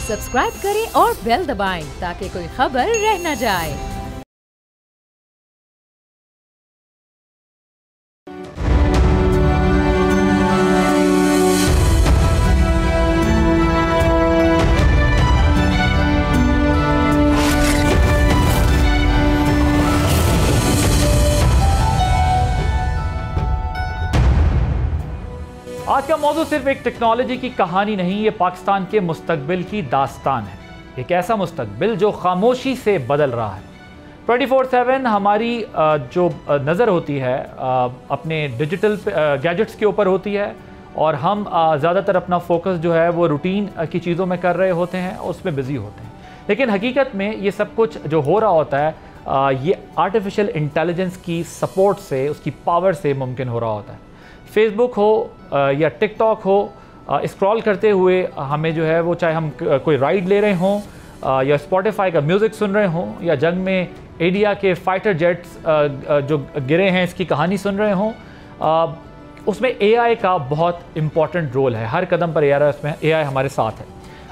Subscribe करें और bell दबाएं ताकि कोई खबर रह न जाए। आज का मौजूद सिर्फ एक टेक्नोलॉजी की कहानी नहीं, ये पाकिस्तान के मुस्तकबिल की दास्तान है। एक ऐसा मुस्तकबिल जो खामोशी से बदल रहा है। 24/7 हमारी जो नज़र होती है अपने डिजिटल गैजेट्स के ऊपर होती है और हम ज़्यादातर अपना फोकस जो है वो रूटीन की चीज़ों में कर रहे होते हैं, उसमें बिज़ी होते हैं। लेकिन हकीकत में ये सब कुछ जो हो रहा होता है ये आर्टिफिशियल इंटेलिजेंस की सपोर्ट से, उसकी पावर से मुमकिन हो रहा होता है। फेसबुक हो या टिकटॉक हो, स्क्रॉल करते हुए हमें जो है वो, चाहे हम कोई राइड ले रहे हों या स्पॉटिफाई का म्यूज़िक सुन रहे हों या जंग में इंडिया के फाइटर जेट्स जो गिरे हैं इसकी कहानी सुन रहे हों, उसमें एआई का बहुत इम्पॉर्टेंट रोल है। हर कदम पर एआई हमारे साथ है।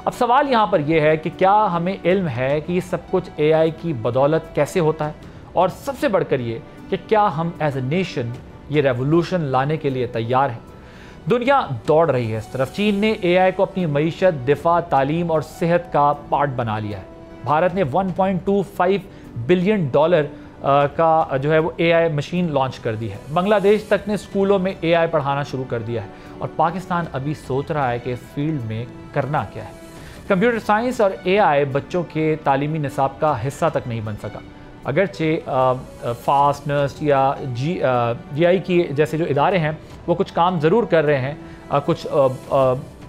अब सवाल यहाँ पर यह है कि क्या हमें इल्म है कि ये सब कुछ एआई की बदौलत कैसे होता है, और सबसे बढ़कर ये कि क्या हम एज ए नेशन ये रेवोल्यूशन लाने के लिए तैयार हैं। दुनिया दौड़ रही है इस तरफ। चीन ने एआई को अपनी मईशत, दिफा, तालीम और सेहत का पार्ट बना लिया है। भारत ने $1.25 बिलियन का जो है वो एआई मशीन लॉन्च कर दी है। बांग्लादेश तक ने स्कूलों में एआई पढ़ाना शुरू कर दिया है और पाकिस्तान अभी सोच रहा है कि इस फील्ड में करना क्या है। कंप्यूटर साइंस और एआई बच्चों के तालीमी निसाब का हिस्सा तक नहीं बन सका। अगरचे फास्ट, नर्स या जीआई की जैसे जो इदारे हैं वो कुछ काम ज़रूर कर रहे हैं, कुछ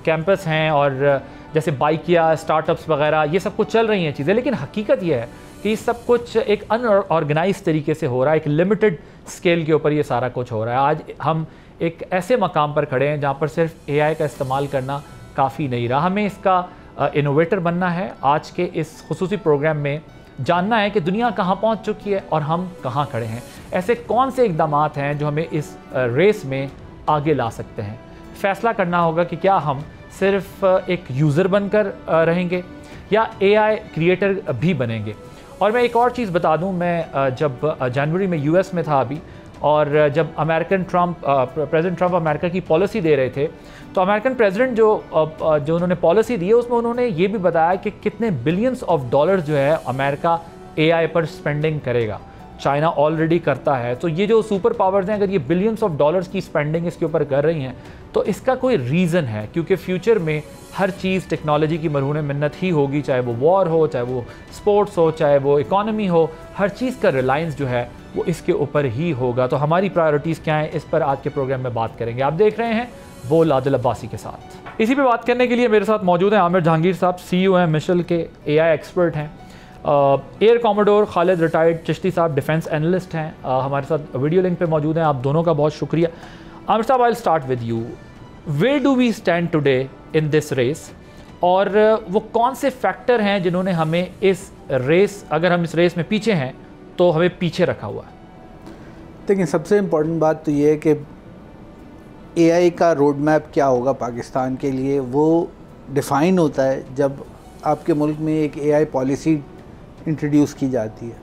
कैंपस हैं और जैसे बाइकिया, स्टार्टअप्स वगैरह, ये सब कुछ चल रही हैं चीज़ें। लेकिन हकीकत ये है कि सब कुछ एक अनऑर्गेनाइज तरीके से हो रहा है, एक लिमिटेड स्केल के ऊपर ये सारा कुछ हो रहा है। आज हम एक ऐसे मकाम पर खड़े हैं जहाँ पर सिर्फ एआई का इस्तेमाल करना काफ़ी नहीं रहा। हमें इसका इनोवेटर बनना है। आज के इस खुसूसी प्रोग्राम में जानना है कि दुनिया कहाँ पहुँच चुकी है और हम कहाँ खड़े हैं। ऐसे कौन से इक़दाम हैं जो हमें इस रेस में आगे ला सकते हैं। फ़ैसला करना होगा कि क्या हम सिर्फ एक यूज़र बनकर रहेंगे या एआई क्रिएटर भी बनेंगे। और मैं एक और चीज़ बता दूं, मैं जब जनवरी में यूएस में था अभी, और जब प्रेसिडेंट ट्रंप अमेरिका की पॉलिसी दे रहे थे, तो अमेरिकन प्रेसिडेंट जो उन्होंने पॉलिसी दी है उसमें उन्होंने ये भी बताया कि कितने बिलियंस ऑफ डॉलर्स जो है अमेरिका एआई पर स्पेंडिंग करेगा। चाइना ऑलरेडी करता है। तो ये जो सुपर पावर्स हैं, अगर ये बिलियंस ऑफ डॉलर्स की स्पेंडिंग इसके ऊपर कर रही हैं तो इसका कोई रीज़न है, क्योंकि फ्यूचर में हर चीज़ टेक्नोलॉजी की मरहून मिन्नत ही होगी। चाहे वो वॉर हो, चाहे वो स्पोर्ट्स हो, चाहे वो इकॉनमी हो, हर चीज़ का रिलायंस जो है वो इसके ऊपर ही होगा। तो हमारी प्रायोरिटीज़ क्या हैं, इस पर आज के प्रोग्राम में बात करेंगे। आप देख रहे हैं बोल आदिल अब्बासी के साथ। इसी पे बात करने के लिए मेरे साथ मौजूद हैं आमिर जहांगीर साहब, सीईओ हैं मिशेल के, एआई एक्सपर्ट हैं। Air commodore Khalid retired Chishti साहब डिफेंस एनालिस्ट हैं, हमारे साथ वीडियो लिंक पे मौजूद हैं। आप दोनों का बहुत शुक्रिया। आमिर साहब, I will start with you. Where do we stand today in this race, और वो कौन से फैक्टर हैं जिन्होंने हमें इस रेस, अगर हम इस रेस में पीछे हैं तो हमें पीछे रखा हुआ है? देखिए, सबसे इम्पोर्टेंट बात तो ये है कि एआई का रोड मैप क्या होगा पाकिस्तान के लिए, वो डिफ़ाइन होता है जब आपके मुल्क में एक एआई पॉलिसी इंट्रोड्यूस की जाती है।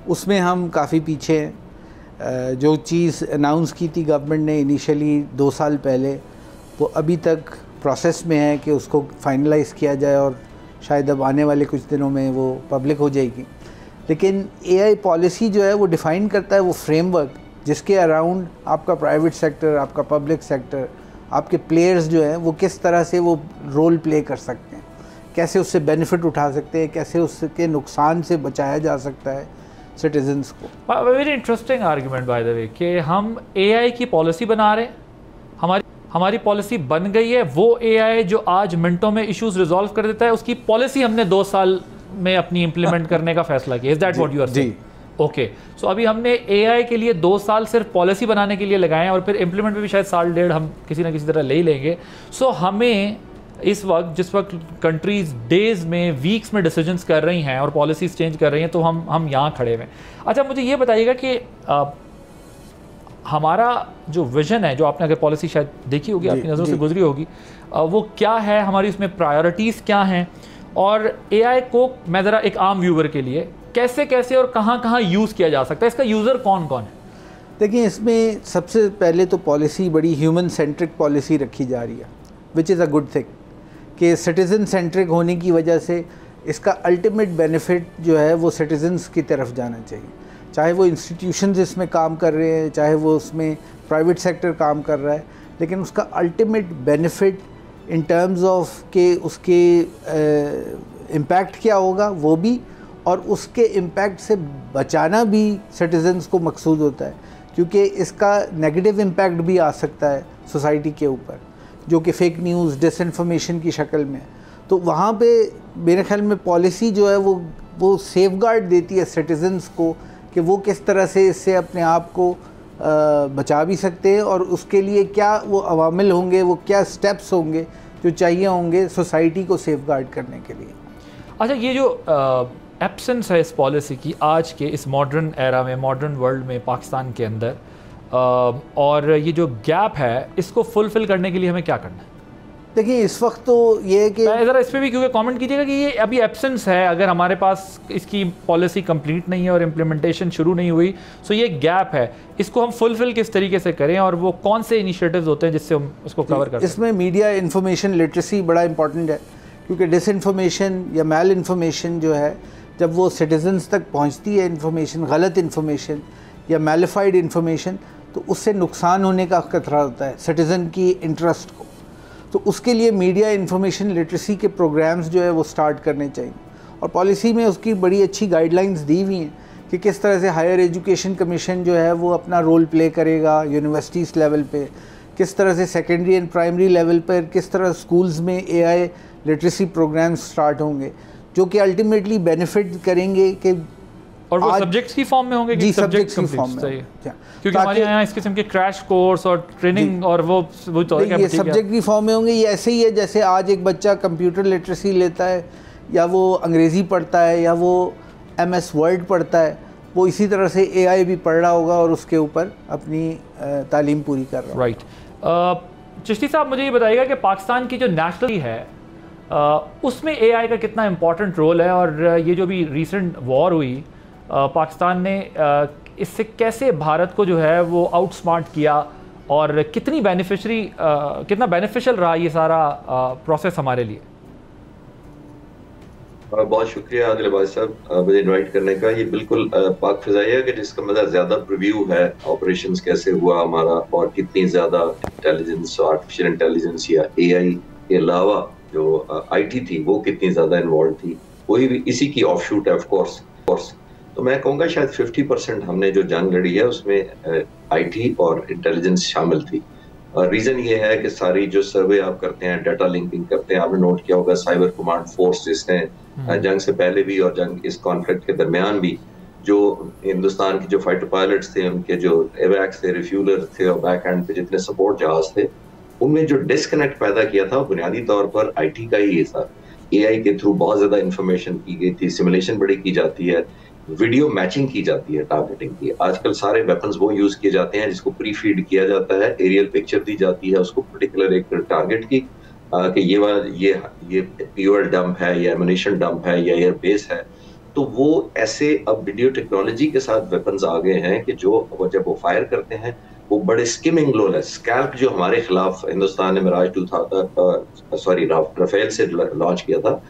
उसमें हम काफ़ी पीछे हैं। जो चीज़ अनाउंस की थी गवर्नमेंट ने इनिशियली 2 साल पहले, वो अभी तक प्रोसेस में है कि उसको फाइनलाइज़ किया जाए और शायद अब आने वाले कुछ दिनों में वो पब्लिक हो जाएगी। लेकिन एआई पॉलिसी जो है वो डिफ़ाइन करता है वो फ्रेमवर्क जिसके अराउंड आपका प्राइवेट सेक्टर, आपका पब्लिक सेक्टर, आपके प्लेयर्स जो हैं वो किस तरह से वो रोल प्ले कर सकते हैं, कैसे उससे बेनिफिट उठा सकते हैं, कैसे उसके नुकसान से बचाया जा सकता है सिटीजन्स को। Very interesting argument by the way कि हम एआई की पॉलिसी बना रहे हैं, हमारी पॉलिसी बन गई है। वो एआई जो आज मिनटों में इश्यूज रिजॉल्व कर देता है, उसकी पॉलिसी हमने 2 साल में अपनी इम्प्लीमेंट करने का फैसला किया। Is that what you are saying? Okay, so अभी हमने एआई के लिए 2 साल सिर्फ पॉलिसी बनाने के लिए लगाए हैं और फिर इम्प्लीमेंट में भी शायद 1.5 साल हम किसी ना किसी तरह ले ही लेंगे। सो हमें इस वक्त, जिस वक्त कंट्रीज डेज़ में, वीक्स में डिसीजंस कर रही हैं और पॉलिसीज़ चेंज कर रही हैं, तो हम यहाँ खड़े हुए हैं। अच्छा, मुझे ये बताइएगा कि हमारा जो विज़न है, जो आपने अगर पॉलिसी शायद देखी होगी, आपकी नज़रों से गुजरी होगी, वो क्या है, हमारी उसमें प्रायोरिटीज़ क्या हैं, और एआई को मैं ज़रा एक आम व्यूवर के लिए कैसे कैसे और कहाँ कहाँ यूज़ किया जा सकता है, इसका यूज़र कौन कौन है? देखिए, इसमें सबसे पहले तो पॉलिसी बड़ी ह्यूमन सेंट्रिक पॉलिसी रखी जा रही है, which is a good thing, कि सिटीज़न सेंट्रिक होने की वजह से इसका अल्टीमेट बेनिफिट जो है वो सिटीजन्स की तरफ जाना चाहिए। चाहे वो इंस्टीट्यूशंस इसमें काम कर रहे हैं, चाहे वो उसमें प्राइवेट सेक्टर काम कर रहा है, लेकिन उसका ultimate benefit in terms of के उसके इम्पैक्ट क्या होगा वो भी, और उसके इम्पैक्ट से बचाना भी सिटीजन्स को मकसूद होता है, क्योंकि इसका नेगेटिव इम्पैक्ट भी आ सकता है सोसाइटी के ऊपर, जो कि फेक न्यूज़, डिसइंफॉर्मेशन की शक्ल में। तो वहाँ पे मेरे ख्याल में पॉलिसी जो है वो सेफगार्ड देती है सिटीजन्स को कि वो किस तरह से इससे अपने आप को बचा भी सकते हैं, और उसके लिए क्या वो अवामिल होंगे, वो क्या स्टेप्स होंगे जो चाहिए होंगे सोसाइटी को सेफगार्ड करने के लिए। अच्छा, ये जो एब्सेंस है इस पॉलिसी की आज के इस मॉडर्न एरा में, मॉडर्न वर्ल्ड में पाकिस्तान के अंदर, और ये जो गैप है इसको फुलफ़िल करने के लिए हमें क्या करना है? देखिए, इस वक्त तो ये है कि ज़रा इस पर भी क्योंकि कमेंट कीजिएगा कि ये अभी एब्सेंस है, अगर हमारे पास इसकी पॉलिसी कंप्लीट नहीं है और इम्प्लीमेंटेशन शुरू नहीं हुई, सो ये गैप है, इसको हम फुलफ़िल किस तरीके से करें और वो कौन से इनिशिएटिव्स होते हैं जिससे हम उसको कवर कर सकते हैं? इसमें मीडिया इन्फॉर्मेशन लिटरेसी बड़ा इंपॉर्टेंट है, क्योंकि डिसइंफॉर्मेशन या मैल इन्फॉर्मेशन जो है, जब वो सिटीजन्स तक पहुंचती है इन्फॉर्मेशन, गलत इन्फॉर्मेशन या मैलिफाइड इन्फॉर्मेशन, तो उससे नुकसान होने का खतरा होता है सिटीज़न की इंटरेस्ट को। तो उसके लिए मीडिया इन्फॉर्मेशन लिटरेसी के प्रोग्राम्स जो है वो स्टार्ट करने चाहिए, और पॉलिसी में उसकी बड़ी अच्छी गाइडलाइंस दी हुई हैं कि किस तरह से हायर एजुकेशन कमीशन जो है वो अपना रोल प्ले करेगा यूनिवर्सिटीज़ लेवल पे, किस तरह से सेकेंडरी एंड प्राइमरी लेवल पर किस तरह स्कूल्स में एआई लिटरेसी प्रोग्राम्स स्टार्ट होंगे, जो कि अल्टीमेटली बेनिफिट करेंगे कि और वो सब्जेक्ट्स की फॉर्म में होंगे कि सब्जेक्ट्स की फॉर्म में, क्योंकि हमारे यहाँ इस किस्म के क्रैश कोर्स और ट्रेनिंग और वो तो ये सब्जेक्ट की फॉर्म में होंगे। ये ऐसे ही है जैसे आज एक बच्चा कंप्यूटर लिटरेसी लेता है, या वो अंग्रेज़ी पढ़ता है, या वो MS वर्ड पढ़ता है, वो इसी तरह से AI भी पढ़ रहा होगा और उसके ऊपर अपनी तालीम पूरी कर रहा होगा। राइट। चिश्ती साहब, मुझे ये बताइएगा कि पाकिस्तान की जो नेशनल है उसमें AI का कितना इम्पोर्टेंट रोल है, और ये जो भी रिसेंट वॉर हुई पाकिस्तान ने इससे कैसे भारत को जो है वो आउटस्मार्ट किया, और कितना बेनिफिशियल रहा ये सारा प्रोसेस हमारे लिए? बहुत शुक्रिया आदिल भाई साहब मुझे इनवाइट करने का। ये बिल्कुल पाक फिजाइया के जिसका मतलब ज़्यादा प्रीव्यू है ऑपरेशंस कैसे हुआ हमारा, और कितनी ज़्यादा इंटेलिजेंस, आर्टिफिशियल इंटेलिजेंस या AI के अलावा जो IT थी वो कितनी ज़्यादा इन्वॉल्व थी, वही भी इसी की ऑफशूट है ऑफ कोर्स। तो मैं कहूँगा शायद 50% हमने जो जंग लड़ी है उसमें IT और इंटेलिजेंस शामिल थी। रीज़न ये है कि सारी जो सर्वे आप करते हैं, डाटा लिंकिंग करते हैं, आपने नोट किया होगा साइबर कमांड फोर्स जिसने जंग से पहले भी और जंग इस कॉन्फ्लिक्ट के दरमियान भी जो हिंदुस्तान के जो फाइटर पायलट्स थे, उनके जो एवैक्स थे, रिफ्यूलर थे और बैक एंड पे जितने सपोर्ट जहाज थे, उनमें जो डिस्कनेक्ट पैदा किया था बुनियादी तौर पर IT का ही था। AI के थ्रू बहुत ज्यादा इंफॉर्मेशन की गई थी, सिमुलेशन बड़ी की जाती है, वीडियो मैचिंग की जाती है, टारगेटिंग की। आजकल सारे वेपन्स वो यूज किए जाते हैं जिसको प्री फीड किया जाता है, एरियल पिक्चर दी जाती है उसको पर्टिकुलर एक टारगेट की कि ये फ्यूल डंप है या एमुनिशन डंप है या एयर बेस है। तो वो ऐसे अब वीडियो टेक्नोलॉजी के साथ वेपन्स आ गए हैं कि जो जब वो फायर करते हैं वो बड़े स्किमिंग लो है। स्कैल्प जो हमारे खिलाफ हिंदुस्तान ने मिराज राफेल से लॉन्च किया था,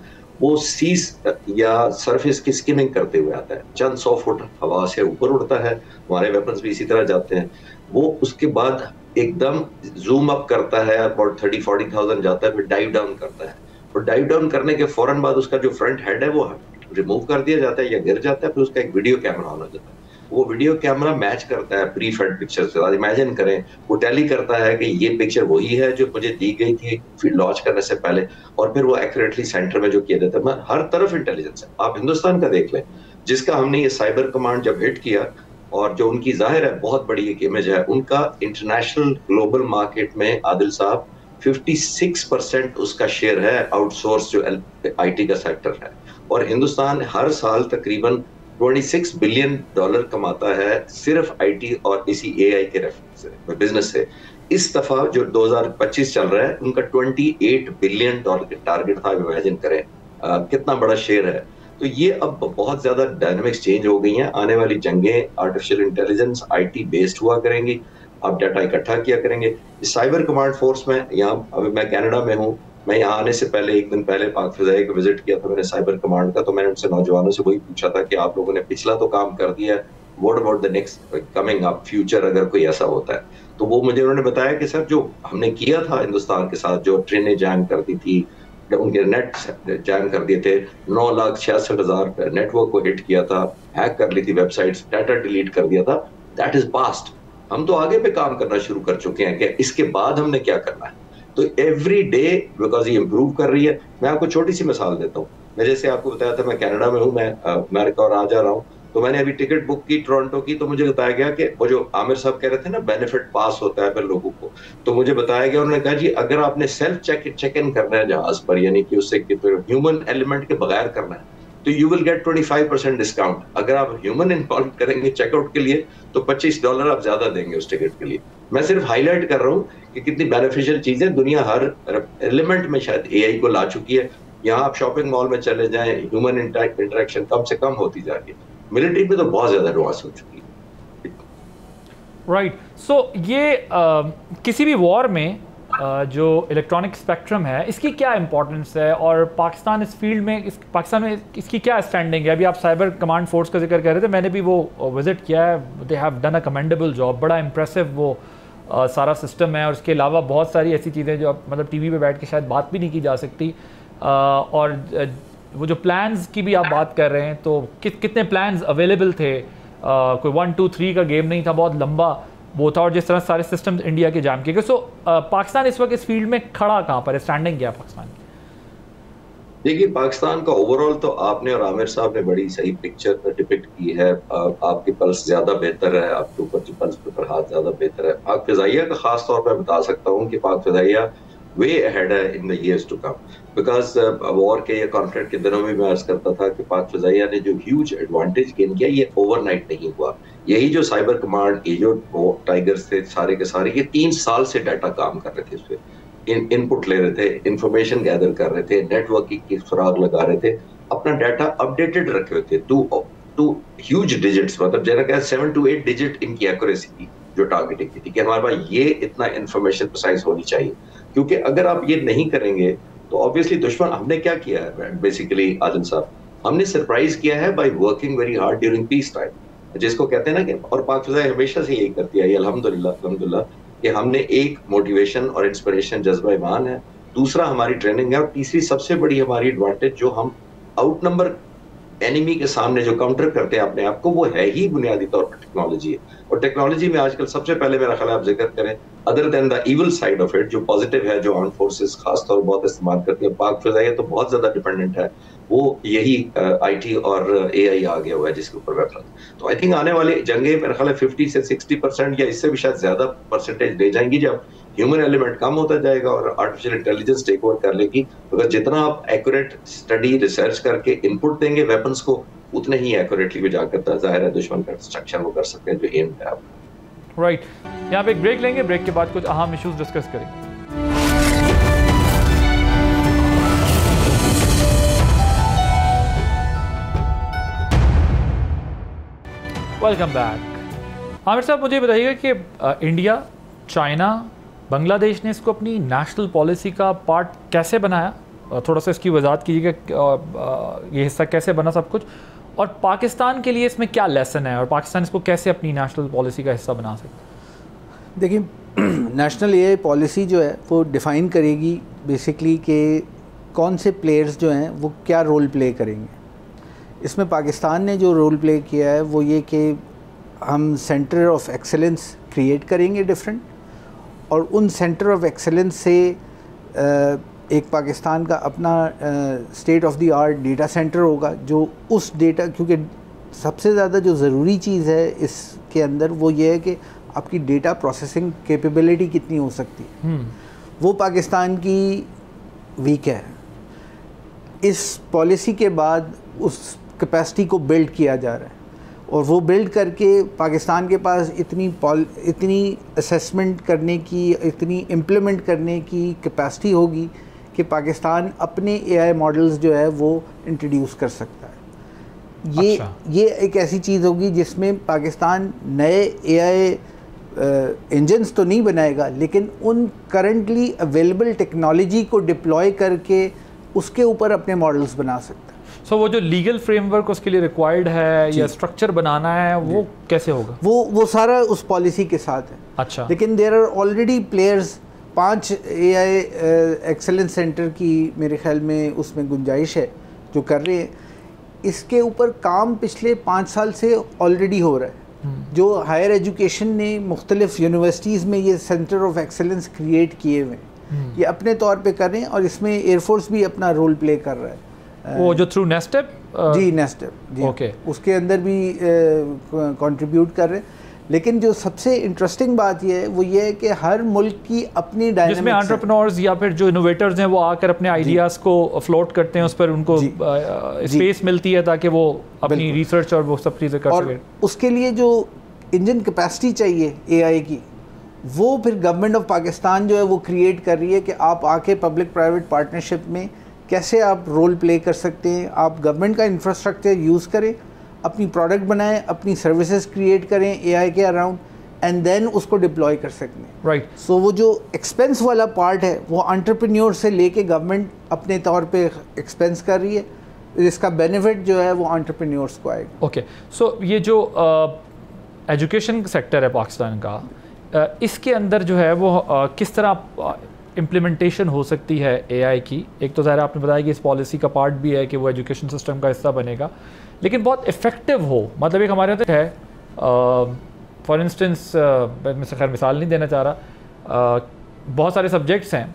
वो सीज या सरफेस की स्किमिंग करते हुए आता है, चंद 100 फुट हवा से ऊपर उड़ता है। हमारे वेपन्स भी इसी तरह जाते हैं। वो उसके बाद एकदम जूम अप करता है, अबाउट 30-40,000 जाता है, फिर डाइव डाउन करता है, और डाइव डाउन करने के फौरन बाद उसका जो फ्रंट हेड है वो रिमूव कर दिया जाता है या गिर जाता है, फिर उसका एक वीडियो कैमरा ऑन हो जाता है। वो वीडियो कैमरा मैच करता है प्री फेड पिक्चर से। इमेजिन करें, वो टैली करता है कि ये पिक्चर वही है जो मुझे दी गई थी फिर लॉन्च करने से पहले, और फिर वो एक्यूरेटली सेंटर में जो किया जाता है। हर तरफ इंटेलिजेंस है। आप हिंदुस्तान का देख लें, जिसका हमने ये साइबर कमांड जब हिट किया, और जो उनकी जाहिर है बहुत बड़ी एक इमेज है उनका इंटरनेशनल ग्लोबल मार्केट में, आदिल साहब 56% उसका शेयर है आउटसोर्स जो IT का सेक्टर है, और हिंदुस्तान हर साल तकरीबन $26 बिलियन कमाता है सिर्फ IT और इसी AI के बिजनेस से। इस दफा जो 2025 चल रहा है उनका $28 बिलियन के टारगेट था, इमेजिन करें। कितना बड़ा शेयर है। तो ये अब बहुत ज़्यादा डायनामिक्स चेंज हो गई हैं। आने वाली जंगें आर्टिफिशियल इंटेलिजेंस IT बेस्ड हुआ करेंगी, आप डाटा इकट्ठा किया करेंगे। साइबर कमांड फोर्स में यहाँ, अभी मैं कनाडा में हूँ, मैं यहाँ आने से पहले एक दिन पहले पाक फिजाई को विजिट किया था मैंने साइबर कमांड का, तो मैंने उनसे नौजवानों से वही पूछा था कि आप लोगों ने पिछला तो काम कर दिया है, what about the next coming up future, अगर कोई ऐसा होता है। तो वो मुझे उन्होंने बताया कि सर जो हमने किया था हिंदुस्तान के साथ, जो ट्रेनें जैम कर दी थी, उनके नेट जैम कर दिए थे, 9,66,000 नेटवर्क को हिट किया था, हैक कर ली थी वेबसाइट्स, डाटा डिलीट कर दिया था, दैट इज पास्ट। हम तो आगे पे काम करना शुरू कर चुके हैं कि इसके बाद हमने क्या करना है। तो एवरी डे बिकॉज ये इम्प्रूव कर रही है। मैं आपको छोटी सी मिसाल देता हूँ, मैं जैसे आपको बताया था मैं कनाडा में हूँ, मैं अमेरिका और आ जा रहा हूँ, तो मैंने अभी टिकट बुक की टोरंटो की, तो मुझे बताया गया कि वो जो आमिर साहब कह रहे थे ना बेनिफिट पास होता है फिर लोगों को, तो मुझे बताया गया, उन्होंने कहा जी अगर आपने सेल्फ चेक इन करना है जहाज पर, यानी कि उससे ह्यूमन एलिमेंट के बगैर करना है, तो यू विल गेट 25% डिस्काउंट। अगर आप ह्यूमन इन्वॉल्व करेंगे चेकआउट के लिए तो $25 आप ज्यादा देंगे उस टिकट के लिए। मैं सिर्फ हाईलाइट कर रहा हूँ कि कितनी बेनिफिशियल चीज है। दुनिया हर एलिमेंट में शायद AI को ला चुकी है। यहाँ आप शॉपिंग मॉल में चले जाएं, ह्यूमन इंटरेक्शन कम से कम होती जा रही है। मिलिट्री में तो बहुत ज्यादा एडवांस हो चुकी है। राइट, सो ये किसी भी वॉर में जो इलेक्ट्रॉनिक स्पेक्ट्रम है इसकी क्या इंपॉर्टेंस है, और पाकिस्तान इस फील्ड में पाकिस्तान में इसकी क्या स्टैंडिंग है? अभी आप साइबर कमांड फोर्स का जिक्र कर रहे थे, मैंने भी वो विजिट किया है, they have done a commendable job, बड़ा इंप्रेसिव वो सारा सिस्टम है। और इसके अलावा बहुत सारी ऐसी चीज़ें जो मतलब टीवी पे बैठ के शायद बात भी नहीं की जा सकती। और वो जो प्लान्स की भी आप बात कर रहे हैं, तो कितने प्लान्स अवेलेबल थे? कोई 1 2 3 का गेम नहीं था, बहुत लंबा वो था, और जिस तरह सारे सिस्टम्स इंडिया के जाम किए गए। सो पाकिस्तान इस वक्त इस फील्ड में खड़ा कहाँ पर है, स्टैंडिंग क्या है पाकिस्तान की? देखिए, पाकिस्तान का ओवरऑल तो आपने और आमिर साहब ने बड़ी सही पिक्चर डिपिक्ट की है। आपकी पल्स ज्यादा बेहतर है, आपके ऊपर जो पल्स पेपर हाथ ज्यादा बेहतर है। पाक फिजाइया का खास तौर पर बता सकता हूँ कि पाक फिजाइया वे अहेड है in the years to come, because war के या कॉन्फ्लिक्ट के दिनों में मैं अर्ज करता था कि पाक फिजाइया ने जो ह्यूज एडवांटेज गेन किया, ये ओवरनाइट नहीं हुआ। यही जो साइबर कमांड, ये जो टाइगर्स थे सारे के सारे, ये 3 साल से डाटा काम कर रहे थे, इस पे इनपुट ले रहे थे, इंफॉर्मेशन गैदर कर रहे थे, नेटवर्किंग की सुराग लगा रहे थे, अपना डाटा अपडेटेड रखे हुए थे टू ह्यूज डिजिट्स, मतलब जरा क्या 7 to 8 डिजिट इनकी एक्यूरेसी थी जो टारगेटिंग की थी कि हमारे पास ये इतना इंफॉर्मेशन प्रिसाइज होनी चाहिए। क्योंकि अगर आप ये नहीं करेंगे तो ऑब्वियसली दुश्मन, हमने क्या किया है बेसिकली आजम साहब, हमने सरप्राइज किया है by working very hard during peace time, जिसको कहते हैं ना कि, और पाक फिज़ाई हमेशा से यही करती है, अल्हम्दुलिल्लाह कि हमने एक मोटिवेशन और इंस्पिरेशन, जज्बा ईमान है, दूसरा हमारी ट्रेनिंग है, और तीसरी सबसे बड़ी हमारी एडवांटेज जो हम आउट नंबर एनिमी के सामने जो काउंटर करते हैं अपने आप को, वो है ही बुनियादी तौर पर टेक्नोलॉजी है। और टेक्नोलॉजी में आजकल सबसे पहले मेरा ख्याल आप जिक्र करें, other than the evil side of it, जो पॉजिटिव है, जो आर्म फोर्सेस खास तौर बहुत इस्तेमाल करती है, पाक फिज़ाइया तो बहुत ज्यादा डिपेंडेंट है, वो यही IT और AI आ गया हुआ है जिसके ऊपर वेपन। तो आई थिंक आने वाले जंगें मेरा ख्याल है 50 से 60% या इससे भी शायद ज्यादा परसेंटेज ले जाएंगी जब ह्यूमन एलिमेंट कम होता जाएगा और आर्टिफिशियल इंटेलिजेंस टेक ओवर कर लेगी। अगर जितना आप एक्यूरेट स्टडी रिसर्च करके इनपुट देंगे वेपन्स को, उतने ही एक्यूरेटली भी जाकर जाहिर है दुश्मन का डिस्ट्रक्शन वो कर सकते हैं जो एम है। राइट, यहाँ पे एक ब्रेक लेंगे, ब्रेक के बाद कुछ अहम इश्यूज डिस्कस करेंगे। Welcome back. आमिर साहब, मुझे बताइएगा कि इंडिया, चाइना, बांग्लादेश ने इसको अपनी नेशनल पॉलिसी का पार्ट कैसे बनाया? थोड़ा सा इसकी वजाहत कीजिएगा, ये हिस्सा कैसे बना सब कुछ, और पाकिस्तान के लिए इसमें क्या लेसन है, और पाकिस्तान इसको कैसे अपनी नेशनल पॉलिसी का हिस्सा बना सकता है? देखिए, नेशनल AI पॉलिसी जो है वो डिफ़ाइन करेगी बेसिकली कि कौन से प्लेयर्स जो हैं वो क्या रोल प्ले करेंगे। इसमें पाकिस्तान ने जो रोल प्ले किया है वो ये कि हम सेंटर ऑफ एक्सेलेंस क्रिएट करेंगे डिफरेंट, और उन सेंटर ऑफ एक्सेलेंस से एक पाकिस्तान का अपना state of the art data centre होगा, जो उस डेटा, क्योंकि सबसे ज़्यादा जो ज़रूरी चीज़ है इसके अंदर वो ये है कि आपकी डेटा प्रोसेसिंग कैपेबिलिटी कितनी हो सकती है, वो पाकिस्तान की वीक है। इस पॉलिसी के बाद उस कैपेसिटी को बिल्ड किया जा रहा है, और वो बिल्ड करके पाकिस्तान के पास इतनी असेसमेंट करने की, इतनी इम्प्लीमेंट करने की कैपेसिटी होगी कि पाकिस्तान अपने AI मॉडल्स जो है वो इंट्रोड्यूस कर सकता है। ये एक ऐसी चीज़ होगी जिसमें पाकिस्तान नए AI इंजन्स तो नहीं बनाएगा, लेकिन उन करंटली अवेलेबल टेक्नोलॉजी को डिप्लॉय करके उसके ऊपर अपने मॉडल्स बना सकता है। सो वो जो लीगल फ्रेमवर्क उसके लिए रिक्वायर्ड है या स्ट्रक्चर बनाना है वो कैसे होगा? वो सारा उस पॉलिसी के साथ है। अच्छा। लेकिन there are already players, 5 AI excellence centre की मेरे ख्याल में उसमें गुंजाइश है जो कर रहे हैं। इसके ऊपर काम पिछले 5 साल से ऑलरेडी हो रहा है। जो हायर एजुकेशन ने मुख्तलिफ यूनिवर्सिटीज़ में ये सेंटर ऑफ एक्सेलेंस क्रिएट किए हुए हैं, ये अपने तौर पे कर रहे हैं और इसमें एयरफोर्स भी अपना रोल प्ले कर रहा है। वो जो थ्रू नेस्टेप जी नेस्टेप जी ओके उसके अंदर भी कंट्रीब्यूट कर रहे हैं। लेकिन जो सबसे इंटरेस्टिंग बात ये है वो ये है कि हर मुल्क की अपनी डायनामिक्स, जिसमें एंटरप्रेन्योर्स या फिर जो इनोवेटर्स हैं वो आकर अपने आइडियाज़ को फ्लोट करते हैं, उस पर उनको स्पेस मिलती है ताकि वो अपनी रिसर्च और वो सब चीज़ें कर सकें। उसके लिए जो इंजन कैपेसिटी चाहिए AI की, वो फिर गवर्नमेंट ऑफ पाकिस्तान जो है वो क्रिएट कर रही है कि आप आके पब्लिक प्राइवेट पार्टनरशिप में कैसे आप रोल प्ले कर सकते हैं। आप गवर्नमेंट का इंफ्रास्ट्रक्चर यूज़ करें, अपनी प्रोडक्ट बनाएं, अपनी सर्विसेज क्रिएट करें AI के अराउंड, एंड देन उसको डिप्लॉय कर सकते हैं। राइट। सो वो जो एक्सपेंस वाला पार्ट है वो एंटरप्रेन्योर से लेके गवर्नमेंट अपने तौर पे एक्सपेंस कर रही है, इसका बेनिफिट जो है वो एंटरप्रेन्योर्स को आएगा। ओके। सो ये जो एजुकेशन सेक्टर है पाकिस्तान का, इसके अंदर जो है वो किस तरह इम्प्लीमेंटेशन हो सकती है AI की? एक तो ज़ाहिर आपने बताया कि इस पॉलिसी का पार्ट भी है कि वो एजुकेशन सिस्टम का हिस्सा बनेगा, लेकिन बहुत इफ़ेक्टिव हो। मतलब एक हमारे यहाँ है फॉर इंस्टेंस, मैं खैर मिसाल नहीं देना चाह रहा, बहुत सारे सब्जेक्ट्स हैं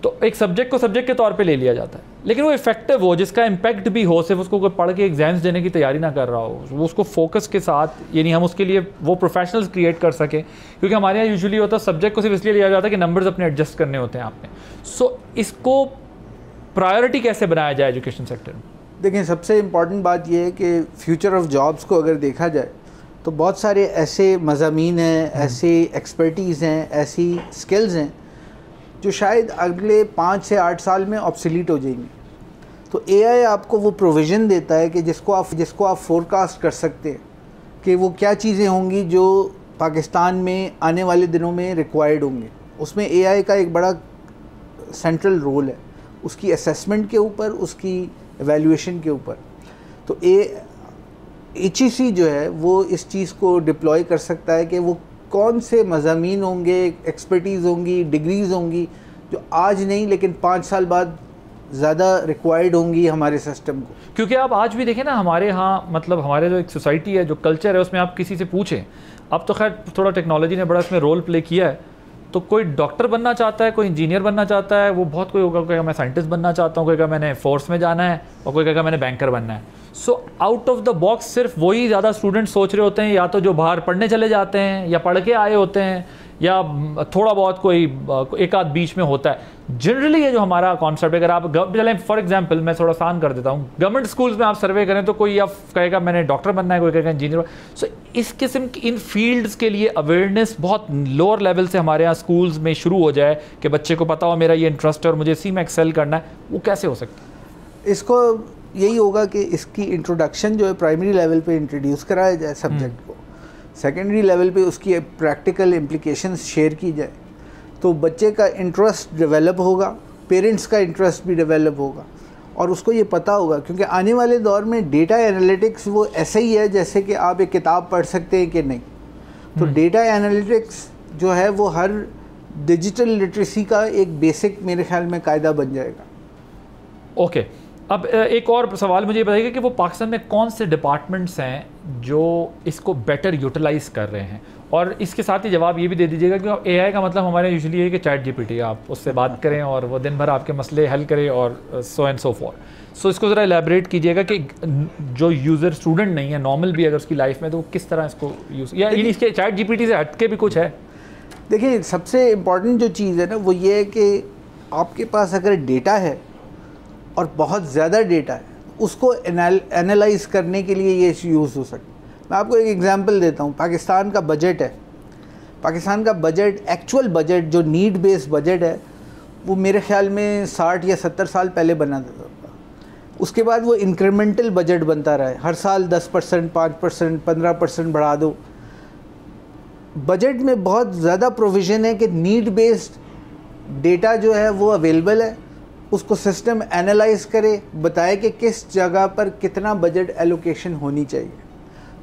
तो एक सब्जेक्ट को सब्जेक्ट के तौर पे ले लिया जाता है, लेकिन वो इफेक्टिव हो, जिसका इम्पैक्ट भी हो, सिर्फ उसको कोई पढ़ के एग्जाम्स देने की तैयारी ना कर रहा हो, वो उसको फोकस के साथ, यानी हम उसके लिए वो प्रोफेशनल्स क्रिएट कर सकें। क्योंकि हमारे यहाँ यूजुअली होता है सब्जेक्ट को सिर्फ इसलिए लिया जाता है कि नंबर्स अपने एडजस्ट करने होते हैं आपने। सो इसको प्रायोरिटी कैसे बनाया जाए एजुकेशन सेक्टर में? देखें, सबसे इम्पॉर्टेंट बात यह है कि फ्यूचर ऑफ जॉब्स को अगर देखा जाए तो बहुत सारे ऐसे मज़ामीन हैं, ऐसे एक्सपर्टीज़ हैं, ऐसी स्किल्स हैं जो शायद अगले 5 से 8 साल में ऑब्सोलीट हो जाएंगी। तो AI आपको वो प्रोविज़न देता है कि जिसको आप फोरकास्ट कर सकते हैं कि वो क्या चीज़ें होंगी जो पाकिस्तान में आने वाले दिनों में रिक्वायर्ड होंगे। उसमें AI का एक बड़ा सेंट्रल रोल है, उसकी असेसमेंट के ऊपर, उसकी एवेल्यूएशन के ऊपर। तो HEC जो है वो इस चीज़ को डिप्लॉय कर सकता है कि वो कौन से मज़ामीन होंगे, एक्सपर्टीज़ होंगी, डिग्रीज़ होंगी जो आज नहीं लेकिन 5 साल बाद ज़्यादा रिक्वायर्ड होंगी हमारे सिस्टम को। क्योंकि आप आज भी देखें ना, हमारे यहाँ मतलब हमारे जो एक सोसाइटी है, जो कल्चर है, उसमें आप किसी से पूछें, अब तो खैर थोड़ा टेक्नोलॉजी ने बड़ा इसमें रोल प्ले किया है, तो कोई डॉक्टर बनना चाहता है, कोई इंजीनियर बनना चाहता है, वो बहुत कोई होगा, कोई मैं साइंटिस्ट बनना चाहता हूँ, कोई कहेगा मैंने फोर्स में जाना है, और कोई कहेगा मैंने बैंकर बनना है। So out of the box सिर्फ वही ज़्यादा स्टूडेंट सोच रहे होते हैं, या तो जो बाहर पढ़ने चले जाते हैं या पढ़ के आए होते हैं, या थोड़ा बहुत कोई एक आध बीच में होता है। जनरली ये जो हमारा कॉन्सेप्ट, अगर आप चलें फॉर एग्जांपल मैं थोड़ा आसान कर देता हूँ, गवर्नमेंट स्कूल्स में आप सर्वे करें तो कोई आप कहेगा मैंने डॉक्टर बनना है, कोई कहेगा इंजीनियर। सो इस किस्म की इन फील्ड्स के लिए अवेयरनेस बहुत लोअर लेवल से हमारे यहाँ स्कूल्स में शुरू हो जाए कि बच्चे को पता हो मेरा ये इंटरेस्ट है और मुझे इसी में एक्सेल करना है, वो कैसे हो सकता है? इसको यही होगा कि इसकी इंट्रोडक्शन जो है प्राइमरी लेवल पे इंट्रोड्यूस कराया जाए सब्जेक्ट को, सेकेंडरी लेवल पे उसकी प्रैक्टिकल इम्प्लिकेशंस शेयर की जाए, तो बच्चे का इंटरेस्ट डेवलप होगा, पेरेंट्स का इंटरेस्ट भी डेवलप होगा, और उसको ये पता होगा। क्योंकि आने वाले दौर में डेटा एनालिटिक्स वो ऐसे ही है जैसे कि आप एक किताब पढ़ सकते हैं कि नहीं। तो डेटा एनालिटिक्स जो है वो हर डिजिटल लिटरेसी का एक बेसिक मेरे ख्याल में कायदा बन जाएगा। ओके। अब एक और सवाल मुझे बताइएगा कि वो पाकिस्तान में कौन से डिपार्टमेंट्स हैं जो इसको बेटर यूटिलाइज कर रहे हैं, और इसके साथ ही जवाब ये भी दे दीजिएगा कि AI का मतलब हमारे यूजुअली ये है कि चैट GPT, आप उससे बात करें और वो दिन भर आपके मसले हल करे और सो एंड सो फॉर। सो इसको ज़रा एलैबोरेट कीजिएगा कि जो यूज़र स्टूडेंट नहीं है, नॉर्मल भी अगर उसकी लाइफ में, तो वो किस तरह इसको यूज़, या इसके चैट GPT से हट के भी कुछ है? देखिए, सबसे इम्पॉर्टेंट जो चीज़ है ना वो ये है कि आपके पास अगर डेटा है और बहुत ज़्यादा डेटा है, उसको एनालाइज करने के लिए ये यूज़ हो सकता है। मैं आपको एक एग्जांपल देता हूँ। पाकिस्तान का बजट है, पाकिस्तान का बजट, एक्चुअल बजट जो नीड बेस्ड बजट है, वो मेरे ख्याल में 60 या 70 साल पहले बना था। उसके बाद वो इंक्रीमेंटल बजट बनता रहा है, हर साल 10%, 5%, 15% बढ़ा दो। बजट में बहुत ज़्यादा प्रोविज़न है कि नीड बेस्ड डेटा जो है वो अवेलेबल है, उसको सिस्टम एनालाइज करे, बताए कि किस जगह पर कितना बजट एलोकेशन होनी चाहिए।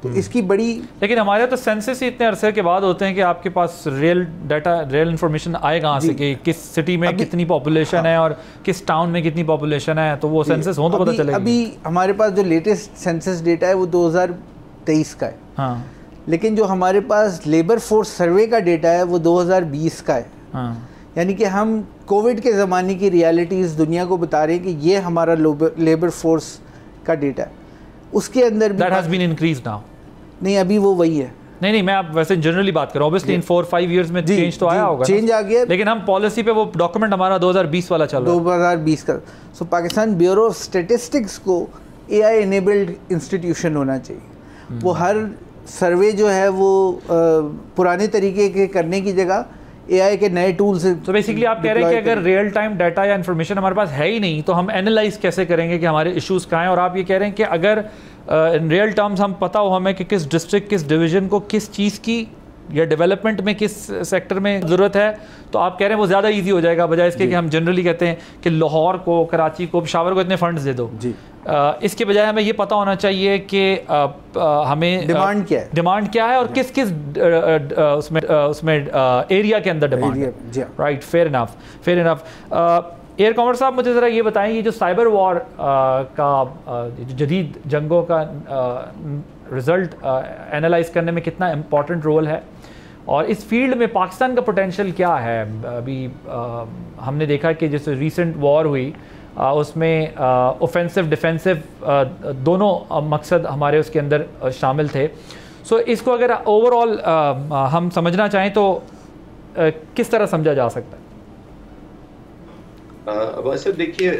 तो इसकी बड़ी, लेकिन हमारे तो सेंसस ही इतने अरसे के बाद होते हैं कि आपके पास रियल डाटा, रियल इन्फॉर्मेशन आए कहाँ से कि किस सिटी में कितनी पॉपुलेशन है और किस टाउन में कितनी पॉपुलेशन है, तो वो सेंसस हो तो पता चलेगा। अभी हमारे पास जो लेटेस्ट सेंसस डेटा है वो 2023 का है। हाँ। लेकिन जो हमारे पास लेबर फोर्स सर्वे का डेटा है वो 2020 का है। हाँ। यानी कि हम कोविड के ज़माने की रियलिटीज़ दुनिया को बता रहे हैं कि ये हमारा लेबर फोर्स का डेटा है। उसके अंदर भी That has been increased now. नहीं, अभी वो वही है। नहीं, मैं आप वैसे जनरली बात कर रहा हूँ। ऑब्वियसली इन 4-5 इयर्स में चेंज तो आया होगा, चेंज आ गया, लेकिन हम पॉलिसी पे वो डॉक्यूमेंट हमारा 2020 वाला चल रहा है। 2020 का। सो पाकिस्तान ब्यूरो ऑफ स्टैटिस्टिक्स को AI एनेबल्ड इंस्टीट्यूशन होना चाहिए। वो हर सर्वे जो है वो पुराने तरीके के करने की जगह AI के नए टूल्स। तो बेसिकली आप कह रहे हैं कि अगर रियल टाइम डाटा या इन्फॉर्मेशन हमारे पास है ही नहीं तो हम एनालाइज कैसे करेंगे कि हमारे इश्यूज कहाँ हैं। और आप ये कह रहे हैं कि अगर इन रियल टर्म्स हम पता हो हमें कि किस डिस्ट्रिक्ट, किस डिवीजन को किस चीज़ की या डेवलपमेंट में किस सेक्टर में ज़रूरत है, तो आप कह रहे हैं वो ज़्यादा इजी हो जाएगा, बजाय इसके कि हम जनरली कहते हैं कि लाहौर को, कराची को, पेशावर को इतने फंड्स दे दो। जी। इसके बजाय हमें ये पता होना चाहिए कि हमें डिमांड क्या है और किस किस उसमें एरिया के अंदर डिमांड है। Right, fair enough. Air commodore साहब, मुझे ज़रा ये बताएं, ये जो साइबर वॉर का जदीद जंगों का रिज़ल्ट एनालाइज करने में कितना इम्पॉर्टेंट रोल है और इस फील्ड में पाकिस्तान का पोटेंशियल क्या है? अभी हमने देखा कि जैसे रीसेंट वॉर हुई उसमें ऑफेंसिव डिफेंसिव दोनों मकसद हमारे उसके अंदर शामिल थे। सो इसको अगर ओवरऑल हम समझना चाहें तो किस तरह समझा जा सकता है? वैसे देखिए,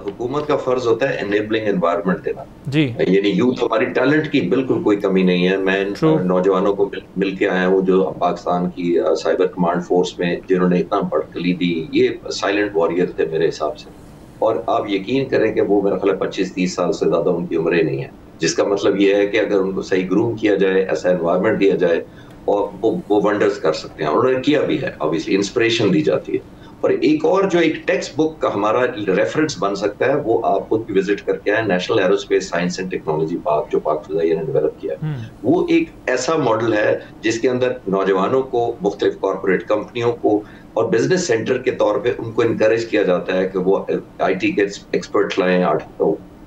हुकूमत का फर्ज होता है एनेबलिंग एनवायरनमेंट देना जी। यानी यूथ, हमारी टैलेंट की बिल्कुल कोई कमी नहीं है। मैं नौजवानों को मिल के आया हूँ जो पाकिस्तान की साइबर कमांड फोर्स में जिन्होंने इतना बढ़कली दी, ये साइलेंट वॉरियर थे मेरे हिसाब से। और आप यकीन करें कि वो मेरा ख्याल 25-30 साल से ज्यादा उनकी उम्रें नहीं है, जिसका मतलब ये है कि अगर उनको सही ग्रूम किया जाए, ऐसा एनवायरनमेंट दिया जाए और वो वंडर्स कर सकते हैं। उन्होंने किया भी है, ऑब्वियसली इंस्पिरेशन दी जाती है। और एक और जो एक टेक्स्ट बुक का हमारा रेफरेंस बन सकता है, वो आप खुद भी विजिट करके आए, national aerospace science and technology park जो पाक फिजाइया ने डेवलप किया है। वो एक ऐसा मॉडल है जिसके अंदर नौजवानों को, मुख्तलिफ कॉर्पोरेट कंपनियों को और बिजनेस सेंटर के तौर पे उनको इनकरेज किया जाता है कि वो IT के एक्सपर्ट लाएं,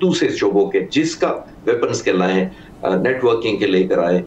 दूसरे शोबों के जिसका वेपन्स के लाएं, नेटवर्किंग के लेकर आए।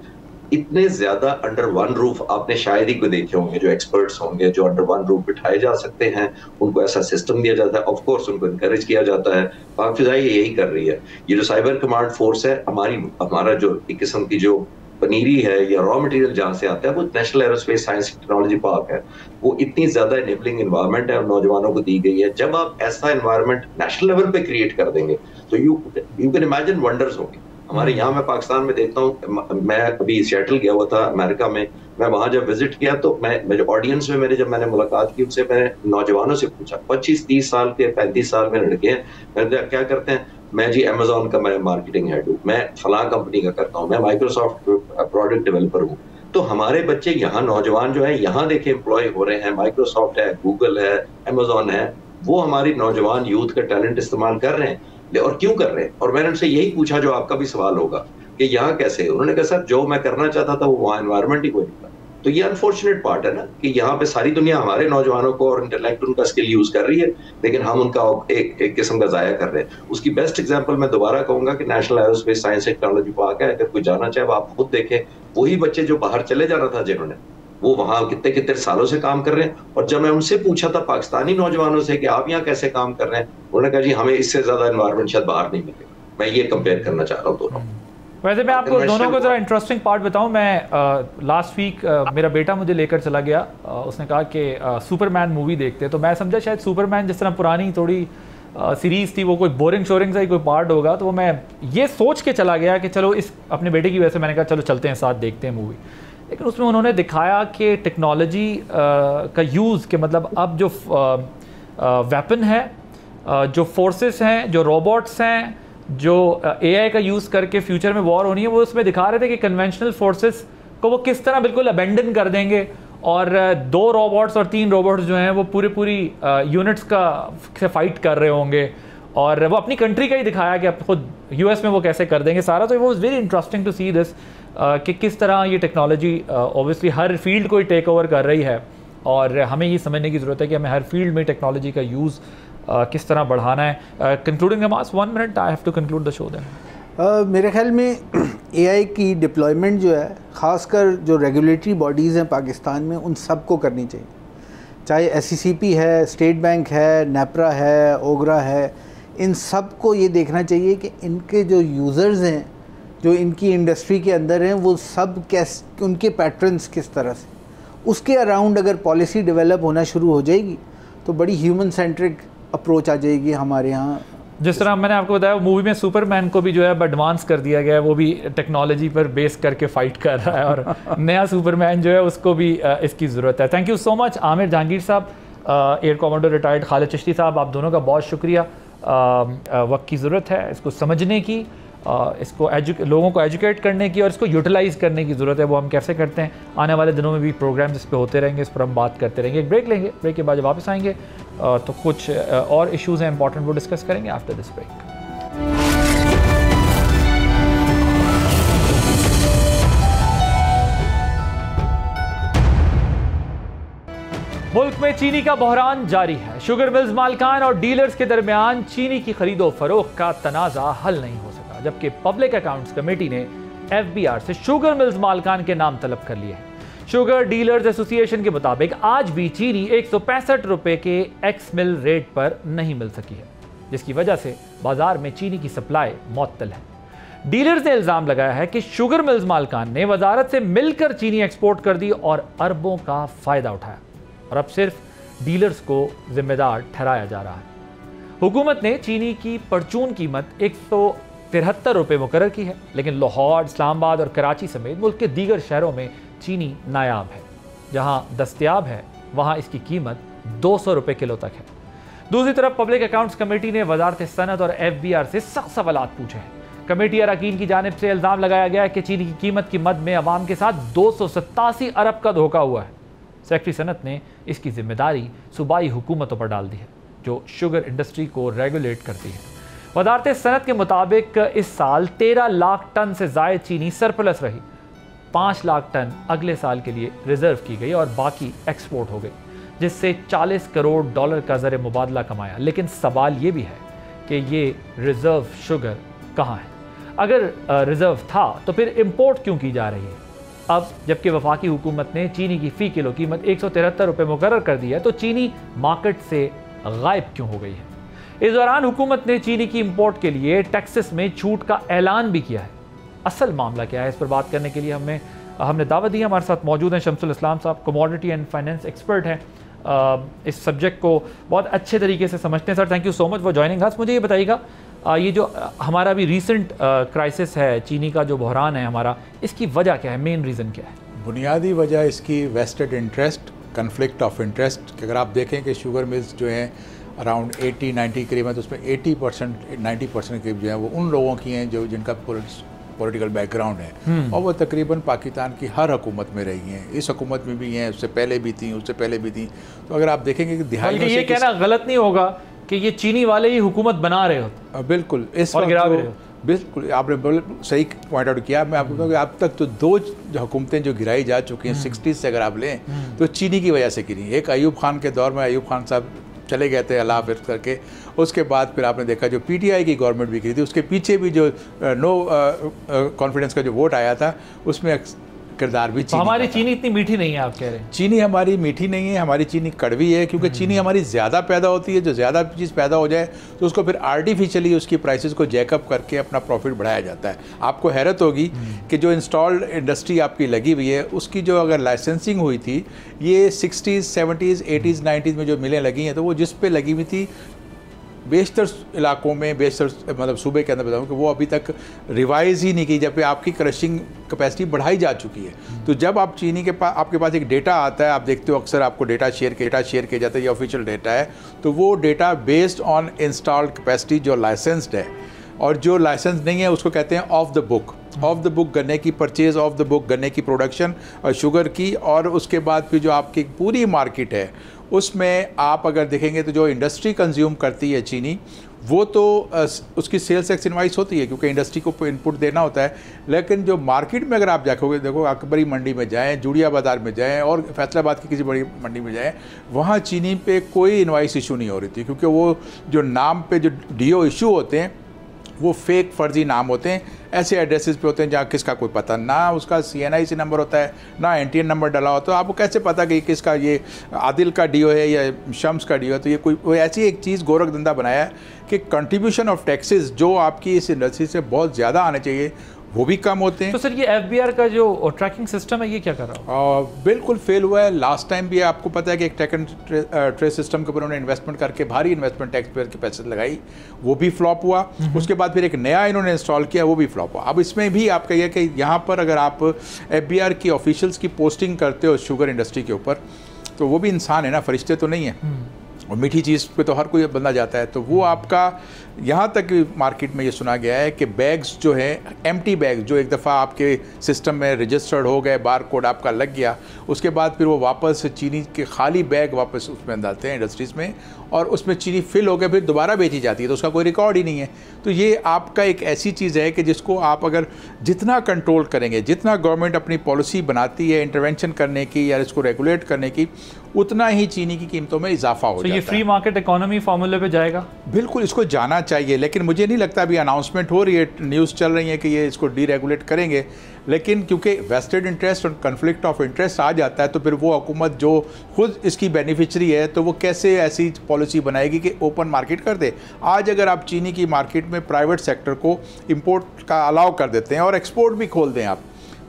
इतने ज्यादा अंडर वन रूफ आपने शायद ही को देखे होंगे जो एक्सपर्ट्स होंगे जो अंडर वन रूफ बिठाए जा सकते हैं। उनको ऐसा सिस्टम दिया जाता है, ऑफ कोर्स उनको इनकरेज किया जाता है। पाक फिजाइया यही कर रही है। ये जो साइबर कमांड फोर्स है, हमारा जो एक किस्म की जो पनीरी है या रॉ मटेरियल जहाँ से आता है, वो national aerospace science technology park है। वो इतनी ज्यादा इनेबलिंग एनवायरनमेंट है और नौजवानों को दी गई है। जब आप ऐसा एनवायरनमेंट नेशनल लेवल पे क्रिएट कर देंगे तो यू कैन इमेजिन वंडर्स होंगे। हमारे यहाँ मैं पाकिस्तान में देखता हूँ, मैं अभी सिएटल गया हुआ था अमेरिका में, मैं वहां जब विजिट किया तो मेरे ऑडियंस में जब मैंने मुलाकात की उनसे, मैंने नौजवानों से पूछा, 25-30 साल के 35 साल में लड़के हैं, मैंने क्या करते हैं? मैं जी अमेजोन का मैं मार्केटिंग हेड हूँ, मैं फलां कंपनी का करता हूँ, मैं माइक्रोसॉफ्ट प्रोडक्ट डेवलपर हूँ। तो हमारे बच्चे यहाँ नौजवान जो है यहाँ देखे एम्प्लॉय हो रहे हैं, माइक्रोसॉफ्ट है, गूगल है, अमेजोन है, वो हमारी नौजवान यूथ का टैलेंट इस्तेमाल कर रहे हैं। और क्यों कर रहे हैं? और मैंने उनसे यही पूछा जो आपका भी सवाल होगा कि यहाँ कैसे? उन्होंने कहा सर जो मैं करना चाहता था वो वहाँ एनवायरनमेंट ही कोई नहीं था। तो ये अनफॉर्चुनेट पार्ट है ना कि यहाँ पे सारी दुनिया हमारे नौजवानों को और इंटेलेक्ट उनका स्किल यूज कर रही है, लेकिन हम उनका एक किस्म का जाया कर रहे हैं। उसकी बेस्ट एग्जांपल मैं दोबारा कहूंगा कि national aerospace science technology park है। अगर कोई जाना चाहे आप खुद देखें, वही बच्चे जो बाहर चले जाना था जिन्होंने, वो वहां कितने कितने सालों से काम कर रहे हैं। और जब मैं उनसे पूछा था पाकिस्तानी नौजवानों से कि आप यहाँ कैसे काम कर रहे हैं, उन्होंने कहा जी हमें इससे ज्यादा एनवायरनमेंट शायद बाहर नहीं मिलेगा। मैं ये कंपेयर करना चाह रहा हूँ दोनों। वैसे मैं आपको दोनों को जरा इंटरेस्टिंग पार्ट बताऊं। मैं लास्ट वीक मेरा बेटा मुझे लेकर चला गया, उसने कहा कि सुपरमैन मूवी देखते, तो मैं समझा शायद सुपरमैन जिस तरह पुरानी थोड़ी सीरीज़ थी वो कोई बोरिंग शोरिंग सा ही कोई पार्ट होगा, तो वो मैं ये सोच के चला गया कि चलो इस अपने बेटे की वजह से मैंने कहा चलो चलते हैं साथ देखते हैं मूवी। लेकिन उसमें उन्होंने दिखाया कि टेक्नोलॉजी का यूज़ के मतलब अब जो वेपन है, जो फोर्सेस हैं, जो रोबोट्स हैं, जो AI का यूज़ करके फ्यूचर में वॉर होनी है, वो उसमें दिखा रहे थे कि कन्वेंशनल फोर्सेस को वो किस तरह बिल्कुल अबेंडन कर देंगे और 2 रोबोट्स और 3 रोबोट्स जो हैं वो पूरी यूनिट्स का से फाइट कर रहे होंगे, और वो अपनी कंट्री का ही दिखाया कि अब खुद US में वो कैसे कर देंगे सारा। तो वो very interesting to see this कि किस तरह ये टेक्नोलॉजी ऑब्वियसली हर फील्ड को ही टेक ओवर कर रही है, और हमें ये समझने की ज़रूरत है कि हमें हर फील्ड में टेक्नोलॉजी का यूज़ किस तरह बढ़ाना है। कंक्लूडिंग नमाज 1 minute, I have to conclude the show then. मेरे ख्याल में AI की डिप्लॉयमेंट जो है, ख़ासकर जो रेगुलेटरी बॉडीज़ हैं पाकिस्तान में, उन सब को करनी चाहिए। चाहे SCCP है, स्टेट बैंक है, नेपरा है, ओगरा है, इन सब को ये देखना चाहिए कि इनके जो यूज़र्स हैं, जो इनकी इंडस्ट्री के अंदर हैं, वो सब कैसे, उनके पैटर्न्स किस तरह से, उसके अराउंड अगर पॉलिसी डेवलप होना शुरू हो जाएगी तो बड़ी ह्यूमन सेंट्रिक अप्रोच आ जाएगी हमारे यहाँ। जिस तरह मैंने आपको बताया मूवी में सुपरमैन को भी जो है अब एडवांस कर दिया गया है, वो भी टेक्नोलॉजी पर बेस करके फाइट कर रहा है, और नया सुपरमैन जो है उसको भी इसकी ज़रूरत है। Thank you so much Aamir Jahangir sahab, air commander retired Khalid Chishti sahab, आप दोनों का बहुत शुक्रिया। वक्त की ज़रूरत है इसको समझने की, इसको लोगों को एजुकेट करने की, और इसको यूटिलाइज़ करने की ज़रूरत है। वो हम कैसे करते हैं, आने वाले दिनों में भी प्रोग्राम्स इस पर होते रहेंगे, इस पर हम बात करते रहेंगे। एक ब्रेक लेंगे, ब्रेक के बाद जब वापस आएंगे तो कुछ और इश्यूज़ हैं इंपॉर्टेंट, वो डिस्कस करेंगे आफ्टर दिस ब्रेक। मुल्क में चीनी का बहरान जारी है। शुगर मिल्स मालिकान और डीलर्स के दरमियान चीनी की खरीदो फरोख्त का तनाज़ा हल नहीं हो सका, जबकि पब्लिक अकाउंट्स कमेटी ने FBR से शुगर मिल्स मालिकान के नाम तलब कर लिए हैं। शुगर डीलर्स एसोसिएशन के मुताबिक आज भी चीनी 165 रुपए के एक्स मिल रेट पर नहीं मिल सकी है, जिसकी वजह से बाजार में चीनी की सप्लाई मुअत्तल है। डीलर्स ने इल्जाम लगाया है कि शुगर मिल्स मालिकान ने वजारत से मिलकर चीनी एक्सपोर्ट कर दी और अरबों का फायदा उठाया, और अब सिर्फ डीलर्स को जिम्मेदार ठहराया जा रहा है। हुकूमत ने चीनी की परचून कीमत 173 रुपये मुकर्रर की है, लेकिन लाहौर, इस्लामाबाद और कराची समेत मुल्क के दीगर शहरों में चीनी नायाब है। जहां दस्तयाब है वहां इसकी कीमत 200 रुपये किलो तक है। दूसरी तरफ पब्लिक अकाउंट्स कमेटी ने वजारत सनत और FBR से सख्त सवालात पूछे हैं। कमेटी अरकान की जानिब से इल्ज़ाम लगाया गया है कि चीनी की कीमत की मद में अवाम के साथ 287 अरब का धोखा हुआ है। सेक्रेटरी सनत ने इसकी जिम्मेदारी सूबाई हुकूमतों पर डाल दी है, जो शुगर इंडस्ट्री को रेगुलेट करती है। वजारत सनत के मुताबिक इस साल 13 लाख टन से ज़ायद चीनी सरप्लस रही। 5 लाख टन अगले साल के लिए रिजर्व की गई और बाकी एक्सपोर्ट हो गई, जिससे $40 करोड़ का ज़र मुबादला कमाया। लेकिन सवाल ये भी है कि ये रिजर्व शुगर कहाँ है? अगर रिजर्व था तो फिर इम्पोर्ट क्यों की जा रही है? अब जबकि वफाकी हुकूमत ने चीनी की फ़ी किलो कीमत 173 रुपये मुकर्रर कर दी है, तो चीनी मार्केट से गायब क्यों हो गई है? इस दौरान हुकूमत ने चीनी की इम्पोर्ट के लिए टैक्सेस में छूट का ऐलान भी किया है। असल मामला क्या है, इस पर बात करने के लिए हमने दावत दी है। हमारे साथ मौजूद हैं शमसुल इस्लाम साहब, कमोडिटी एंड फाइनेंस एक्सपर्ट हैं, इस सब्जेक्ट को बहुत अच्छे तरीके से समझते हैं। Sir, thank you so much for joining us. मुझे ये बताइएगा, ये जो हमारा भी रीसेंट क्राइसिस है, चीनी का जो बहरान है हमारा, इसकी वजह क्या है, मेन रीज़न क्या है? बुनियादी वजह इसकी vested interest, conflict of interest. अगर आप देखें कि शुगर मिल्स जो हैं अराउंड 80-90 करीब है, तो उसमें 80% करीब जो है वो उन लोगों की हैं जो जिनका पॉलिटिकल बैकग्राउंड है, और वो तकरीबन पाकिस्तान की हर हुकूमत में रही हैं। इस हुकूमत में भी हैं, उससे पहले भी थी, उससे पहले भी थी। तो अगर आप देखेंगे कि दिहाइयों से, ये कहना गलत नहीं होगा कि ये चीनी वाले ही हुकूमत बना रहे हो। बिल्कुल, इस वक्त बिल्कुल आपने सही पॉइंट आउट किया। मैं आपको कहूँ कि अब तक तो 2 हुकूमतें जो गिराई जा चुकी हैं 60s से अगर आप लें तो चीनी की वजह से गिरी। एक अयूब खान के दौर में, अयूब खान साहब चले गए थे अल्लाह हाफ़िज़ करके, उसके बाद फिर आपने देखा जो PTI की गवर्नमेंट भी गिरी थी, उसके पीछे भी जो नो कॉन्फिडेंस का जो वोट आया था उसमें किरदार भी चीनी। हमारी चीनी इतनी मीठी नहीं है, आप कह रहे हैं? चीनी हमारी मीठी नहीं है, हमारी चीनी कड़वी है, क्योंकि चीनी हमारी ज़्यादा पैदा होती है। जो ज़्यादा चीज़ पैदा हो जाए तो उसको फिर आर्टिफिशियली उसकी प्राइसेस को जैकअप करके अपना प्रॉफिट बढ़ाया जाता है। आपको हैरत होगी कि जो इंस्टॉल्ड इंडस्ट्री आपकी लगी हुई है, उसकी जो अगर लाइसेंसिंग हुई थी, ये 60s, 70s, 80s, 90s में जो मिलें लगी हैं, तो वो जिस पे लगी हुई थी बेशतर इलाकों में, बेशतर मतलब सूबे के अंदर बताऊँ कि वो अभी तक रिवाइज़ ही नहीं की, जब आपकी क्रशिंग कैपेसिटी बढ़ाई जा चुकी है। तो जब आप चीनी के पास, आपके पास एक डेटा आता है, आप देखते हो अक्सर आपको डेटा शेयर किया जाता है, ये ऑफिशियल डेटा है, तो वो data based on installed capacity जो लाइसेंस्ड है, और जो लाइसेंस नहीं है उसको कहते हैं ऑफ द बुक गन्ने की परचेज, ऑफ द बुक गन्ने की प्रोडक्शन और शुगर की, और उसके बाद फिर जो आपकी पूरी मार्केट है उसमें आप अगर देखेंगे तो जो इंडस्ट्री कंज्यूम करती है चीनी, वो तो उसकी सेल्स एक्स इनवाइस होती है क्योंकि इंडस्ट्री को इनपुट देना होता है। लेकिन जो मार्केट में अगर आप जाओगे, देखो अकबरी मंडी में जाएँ, जूड़िया बाज़ार में जाएँ और फैसलाबाद की किसी बड़ी मंडी में जाएँ, वहाँ चीनी पे कोई इनवाइस इशू नहीं हो रही थी, क्योंकि वो जो नाम पे जो डीओ इशू होते हैं वो फेक फर्जी नाम होते हैं, ऐसे एड्रेसेस पे होते हैं जहाँ किसका कोई पता ना, उसका CNIC नंबर होता है ना NTN नंबर डला होता है। आपको कैसे पता कि किसका, ये आदिल का डीओ है या शम्स का डीओ है? तो ये कोई ऐसी एक चीज़ गोरख धंधा बनाया है कि कंट्रीब्यूशन ऑफ टैक्सेस जो आपकी इस इंडस्ट्री से बहुत ज़्यादा आने चाहिए वो भी कम होते हैं। तो सर ये FBR का जो ट्रैकिंग सिस्टम है ये क्या कर रहा है? बिल्कुल फेल हुआ है। लास्ट टाइम भी आपको पता है कि एक ट्रैक एंड ट्रेस सिस्टम के ऊपर उन्होंने इन्वेस्टमेंट करके भारी इन्वेस्टमेंट टैक्स पेयर के पैसे लगाई, वो भी फ्लॉप हुआ। उसके बाद फिर एक नया इन्होंने इंस्टॉल किया, वो भी फ्लॉप हुआ। अब इसमें भी आप कहिए कि यहाँ पर अगर आप FBR की ऑफिशियल्स की पोस्टिंग करते हो शुगर इंडस्ट्री के ऊपर, तो वो भी इंसान है ना, फरिश्ते तो नहीं है, और मीठी चीज़ पे तो हर कोई बंदा जाता है। तो वो आपका यहाँ तक मार्केट में ये सुना गया है कि बैग्स जो है, एम्प्टी बैग जो एक दफ़ा आपके सिस्टम में रजिस्टर्ड हो गए, बार कोड आपका लग गया, उसके बाद फिर वो वापस चीनी के खाली बैग वापस उसमें डालते हैं इंडस्ट्रीज़ में, और उसमें चीनी फिल हो गया फिर दोबारा बेची जाती है, तो उसका कोई रिकॉर्ड ही नहीं है। तो ये आपका एक ऐसी चीज़ है कि जिसको आप अगर जितना कंट्रोल करेंगे, जितना गवर्नमेंट अपनी पॉलिसी बनाती है इंटरवेंशन करने की या इसको रेगुलेट करने की, उतना ही चीनी की कीमतों में इजाफा हो जाता है। ये फ्री मार्केट इकोनॉमी फॉर्मूले पे जाएगा? बिल्कुल, इसको जाना चाहिए, लेकिन मुझे नहीं लगता अभी अनाउंसमेंट हो रही है, न्यूज़ चल रही है कि ये इसको डीरेगुलेट करेंगे, लेकिन क्योंकि वेस्टेड इंटरेस्ट और कन्फ्लिक्ट ऑफ इंटरेस्ट आ जाता है, तो फिर वो हुकूमत जो खुद इसकी बेनिफिशरी है, तो वो कैसे ऐसी पॉलिसी बनाएगी कि ओपन मार्केट कर दे। आज अगर आप चीनी की मार्केट में प्राइवेट सेक्टर को इंपोर्ट का अलाउ कर देते हैं और एक्सपोर्ट भी खोल दें आप,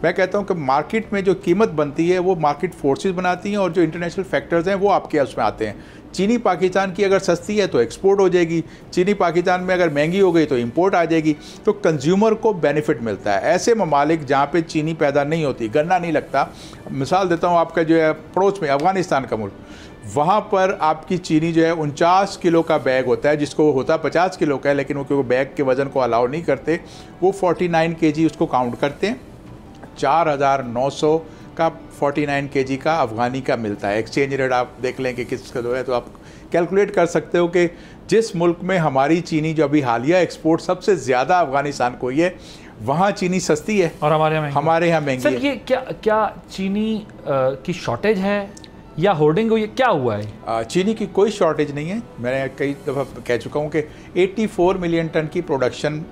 मैं कहता हूं कि मार्केट में जो कीमत बनती है वो मार्केट फोर्सेस बनाती हैं, और जो इंटरनेशनल फैक्टर्स हैं वो आपके उसमें आते हैं। चीनी पाकिस्तान की अगर सस्ती है तो एक्सपोर्ट हो जाएगी, चीनी पाकिस्तान में अगर महंगी हो गई तो इंपोर्ट आ जाएगी, तो कंज्यूमर को बेनिफिट मिलता है। ऐसे ममालिक जहाँ पे चीनी पैदा नहीं होती, गन्ना नहीं लगता, मिसाल देता हूँ आपका जो है पड़ोस में अफ़गानिस्तान का मुल्क, वहाँ पर आपकी चीनी जो है 49 किलो का बैग होता है, जिसको होता 50 किलो का है, लेकिन वो क्योंकि बैग के वज़न को अलाउ नहीं करते, वो 49 kg उसको काउंट करते हैं। 4900 का 49 kg का अफ़गानी का मिलता है। एक्सचेंज रेट आप देख लें कि किसका जो है, तो आप कैलकुलेट कर सकते हो कि जिस मुल्क में हमारी चीनी जो अभी हालिया एक्सपोर्ट सबसे ज़्यादा अफ़गानिस्तान को ही है, वहाँ चीनी सस्ती है और हमारे यहाँ महंगी है। सर ये क्या चीनी की शॉर्टेज है या होर्डिंग हुई है, क्या हुआ है? चीनी की कोई शॉर्टेज नहीं है। मैंने कई दफ़ा कह चुका हूँ कि 84 मिलियन टन की प्रोडक्शन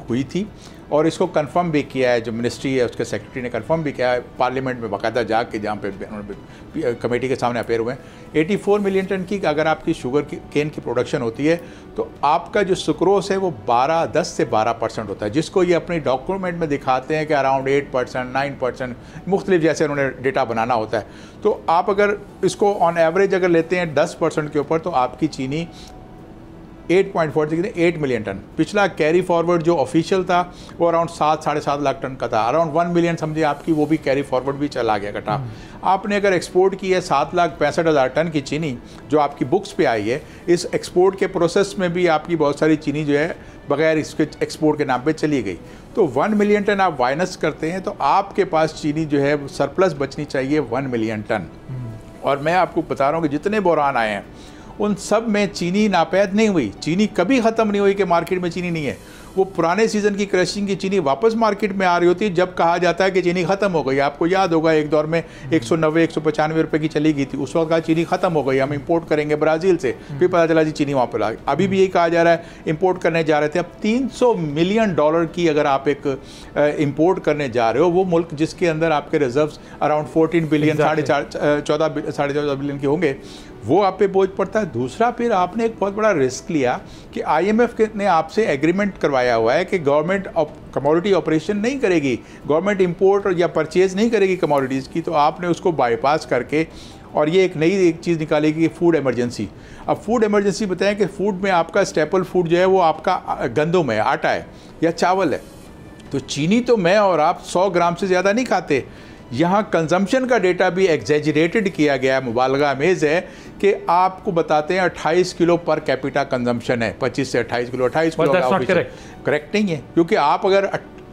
हुई थी, और इसको कंफर्म भी किया है, जो मिनिस्ट्री है उसके सेक्रेटरी ने कंफर्म भी किया है पार्लियामेंट में बाकायदा जाके, जहाँ पे कमेटी के सामने अपेयर हुए हैं। 84 मिलियन टन की अगर आपकी शुगर की केन की प्रोडक्शन होती है, तो आपका जो सुक्रोस है वो 10 से 12% होता है, जिसको ये अपनी डॉक्यूमेंट में दिखाते हैं कि अराउंड 8%, 9%, मुख्तलिफ जैसे उन्होंने डेटा बनाना होता है। तो आप अगर इसको ऑन एवरेज अगर लेते हैं 10% के ऊपर, तो आपकी चीनी 8 मिलियन टन। पिछला कैरी फॉरवर्ड जो ऑफिशियल था वो अराउंड 7-7.5 लाख टन का था, अराउंड 1 मिलियन समझिए आपकी, वो भी कैरी फॉरवर्ड भी चला गया कटा। आपने अगर एक्सपोर्ट की है 7,65,000 टन की चीनी जो आपकी बुक्स पे आई है, इस एक्सपोर्ट के प्रोसेस में भी आपकी बहुत सारी चीनी जो है बगैर इसके एक्सपोर्ट के नाम पे चली गई। तो 1 मिलियन टन आप माइनस करते हैं, तो आपके पास चीनी जो है सरप्लस बचनी चाहिए 1 मिलियन टन। और मैं आपको बता रहा हूँ कि जितने बहरान आए हैं उन सब में चीनी नापैद नहीं हुई, चीनी कभी ख़त्म नहीं हुई कि मार्केट में चीनी नहीं है। वो पुराने सीज़न की क्रशिंग की चीनी वापस मार्केट में आ रही होती है जब कहा जाता है कि चीनी ख़त्म हो गई। आपको याद होगा एक दौर में 190-195 रुपये की चली गई थी, उस वक्त कहा चीनी ख़त्म हो गई, हम इंपोर्ट करेंगे ब्राज़ील से, फिर पता चला जी चीनी वहाँ पर आ गई। अभी भी यही कहा जा रहा है इंपोर्ट करने जा रहे थे। अब $300 मिलियन की अगर आप एक इंपोर्ट करने जा रहे हो, वो मुल्क जिसके अंदर आपके रिजर्व्स अराउंड 14 बिलियन, 14.5 बिलियन के होंगे, वो आप पे बोझ पड़ता है। दूसरा, फिर आपने एक बहुत बड़ा रिस्क लिया कि IMF ने आपसे एग्रीमेंट करवाया हुआ है कि गवर्नमेंट कमोडिटी ऑपरेशन नहीं करेगी, गवर्नमेंट इंपोर्ट या परचेज नहीं करेगी कमोडिटीज़ की, तो आपने उसको बाईपास करके और ये एक नई चीज़ निकाली कि फूड इमरजेंसी। अब फूड इमरजेंसी बताएं कि फूड में आपका स्टेपल फूड जो है वो आपका गंदम है, आटा है या चावल है। तो चीनी तो मैं और आप 100 ग्राम से ज़्यादा नहीं खाते। यहाँ कंजम्पशन का डेटा भी एग्जेजरेटेड किया गया है, मुबालगा अमेज़ है कि आपको बताते हैं 28 किलो पर कैपिटा कंजम्पशन है, 25 से 28 किलो। 28 किलो करेक्ट नहीं है, क्योंकि आप अगर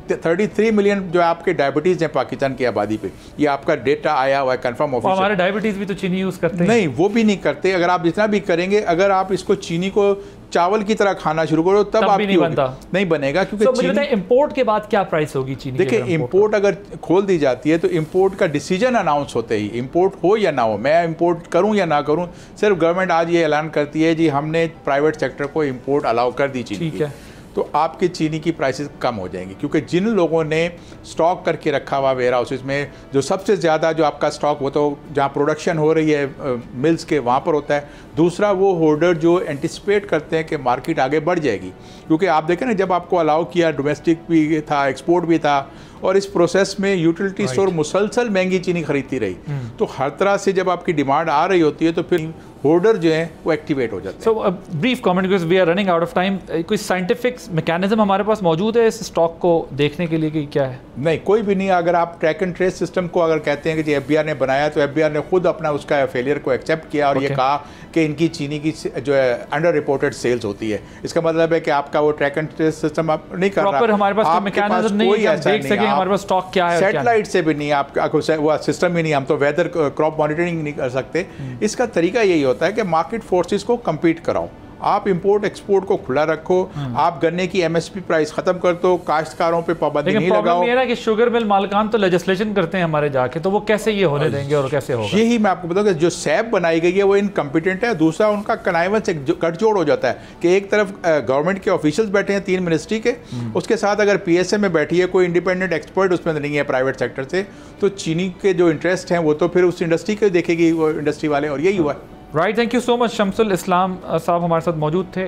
33 मिलियन जो आपके डायबिटीज़ हैं पाकिस्तान की आबादी पे, ये आपका डेटा आया हुआ है कंफर्म ऑफिशियल। हमारे डायबिटीज़ भी तो चीनी यूज़ करते हैं। नहीं, वो भी नहीं करते। अगर आप जितना भी करेंगे, अगर आप इसको चीनी को चावल की तरह खाना शुरू करो तब आप नहीं बनता, नहीं बनेगा। क्योंकि इंपोर्ट के बाद क्या प्राइस होगी चीनी? देखिए, इंपोर्ट अगर खोल दी जाती है तो इंपोर्ट का डिसीजन अनाउंस होते ही, इंपोर्ट हो या ना हो, मैं इंपोर्ट करूं या ना करूं, सिर्फ गवर्नमेंट आज ये ऐलान करती है जी हमने प्राइवेट सेक्टर को इंपोर्ट अलाउ कर दी चीनी की, तो आपकी चीनी की प्राइसेस कम हो जाएंगी। क्योंकि जिन लोगों ने स्टॉक करके रखा हुआ वेयर हाउसेस में, जो सबसे ज़्यादा जो आपका स्टॉक वो तो जहाँ प्रोडक्शन हो रही है मिल्स के वहाँ पर होता है। दूसरा, वो होल्डर जो एंटिसिपेट करते हैं कि मार्केट आगे बढ़ जाएगी। क्योंकि आप देखें ना, जब आपको अलाउ किया, डोमेस्टिक भी था, एक्सपोर्ट भी था, और इस प्रोसेस में यूटिलिटी स्टोर मुसलसल महंगी चीनी खरीदती रही। तो हर तरह से जब आपकी डिमांड आ रही होती है तो फिर होल्डर जो है वो एक्टिवेट हो जाते हैं। So brief comment, because we are running out of time. कोई साइंटिफिक मैकेनिज्म हमारे पास मौजूद है इस स्टॉक को देखने के लिए कि क्या है? नहीं, कोई भी नहीं। अगर आप ट्रैक एंड ट्रेस सिस्टम को अगर कहते हैं कि जी FBR ने बनाया, तो FBR ने खुद अपना उसका फेलियर को एक्सेप्ट किया और ये कहा कि इनकी चीनी की जो है अंडर रिपोर्टेड सेल्स होती है। इसका मतलब है कि आपका वो ट्रैक एंड ट्रेस सिस्टम आप नहीं कर रहा। हमारे पास मैकेनिज्म नहीं है, देख सके हमारे पास स्टॉक क्या है। सैटेलाइट से भी नहीं, आपका वो सिस्टम ही नहीं, हम तो वेदर क्रॉप मॉनिटरिंग नहीं कर सकते। इसका तरीका यही होता है कि मार्केट फोर्सेस को compete कराओ, आप इंपोर्ट एक्सपोर्ट को खुला रखो, आप गन्ने की MSP प्राइस खत्म कर दो, काश्तकारों पे पाबंदी नहीं लगाओ। ये है ना कि शुगर मिल मालिकान तो लेजिस्लेशन करते हैं हमारे जाके, तो वो कैसे ये होने देंगे और कैसे होगा? यही मैं आपको बताऊं कि जो सैप बनाई गई है वो इनकम्पिटेंट है। दूसरा, उनका कनाइवेंस एक गठजोड़ हो जाता है कि एक तरफ गवर्नमेंट के ऑफिशियल्स बैठे हैं 3 मिनिस्ट्री के, उसके साथ अगर PSA में बैठी है कोई इंडिपेंडेंट एक्सपर्ट उसमें नहीं है प्राइवेट सेक्टर से, तो चीनी के जो इंटरेस्ट हैं वो तो फिर उस इंडस्ट्री के देखेगी वो इंडस्ट्री वाले, और यही हुआ है। Right, thank you so much. Shamsul Islam sahab हमारे साथ मौजूद थे,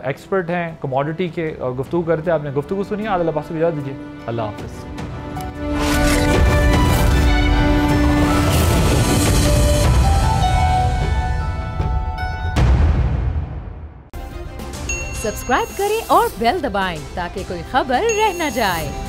एक्सपर्ट हैं कमोडिटी के, और गुफ्तगू करते हैं। आपने गुफ्तगू सुनी, आदिल अब्बास को इजाज़त दीजिए। अल्लाह हाफ़िज़। सब्सक्राइब करें और बेल दबाएं ताकि कोई खबर रह न जाए।